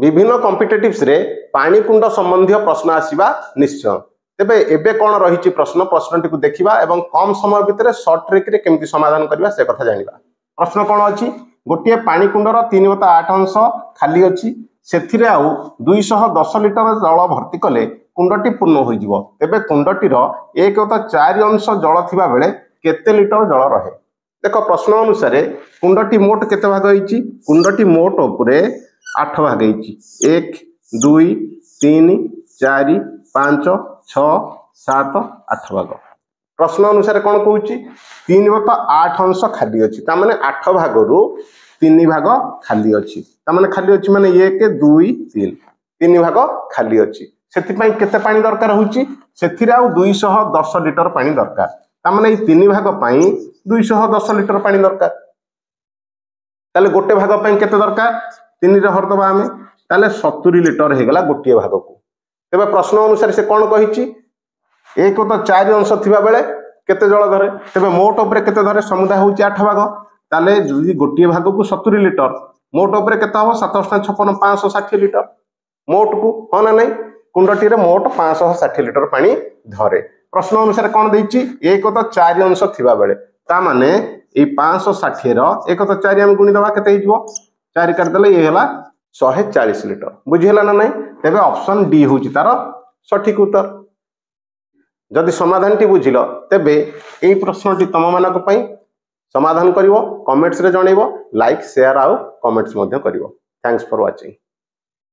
विभिन्न कॉम्पिटिटिव्स रे पानी कुंड संबंधी प्रश्न आसीबा निश्चय। तेबे एबे कोन रहिछि प्रश्नटी को देखिबा एवं कम समय भितर शॉर्ट ट्रिक रे केमति समाधान करबा से कथा जानिबा। प्रश्न कोन अछि गोटे पानी कुंडर 3/8 अंश खाली अछि सेथिरे आउ 210 लिटर जल भर्ती कले कुंडटी पूर्ण होई जिवो। तेबे कुंडटीर 1/4 अंश जल थिबा बेले केते लिटर जल रहे। देखो प्रश्न अनुसार कुंडटी मोट केते भाग होईछि कुंडटी मोट उपरे 8 भाग होईछि 1 2 3 4 5 6 7 8 भाग। प्रश्न अनुसार कौन कहूँ 3/8 अंश खाली अच्छी ताने 8 भाग रु 3 भाग खाली अच्छी ताने खाली अच्छी माने 1 2 3 3 भाग खाली अच्छी से केते पानी दरकार होची सेथिरे आउ 210 लिटर पानी दरकार ताने ये 3 भाग पाई 210 लिटर पानी दरकार। ताले गोटे भाग पाई केते दरकार 3 रे हरदबा आमे ताले 70 लिटर हे गला गोटे भाग को। तेबे प्रश्न अनुसार से कौन कहिछि 1/4 अंश थिबा बेले केते जल धरे तेबे मोट उपरे केते धरे समुदाय होची 8 भाग ताले जदि गोटे भाग को 70 लिटर मोट उपरे केते हो 756 560 लिटर मोट को हो ना नहीं कुंडटी रे मोट 560 लिटर पानी धरे। प्रश्न अनुसार कौन देछि 1/4 अंश थिबा बेले ता माने ए 560 रो 1/4 हम गुणी दबा केते हिजबो 4 कर देले ये हला 140 लिटर बुझिहला ना नहीं। तेबे ऑप्शन डी होची तार सठिक उत्तर। जदि समाधान टी बुझिल तेबे एई प्रश्नटी तम मानक पई समाधान करिवो कमेंट्स रे जणैबो लाइक शेयर आउ कमेंट्स मध्य करिवो। Thanks for watching.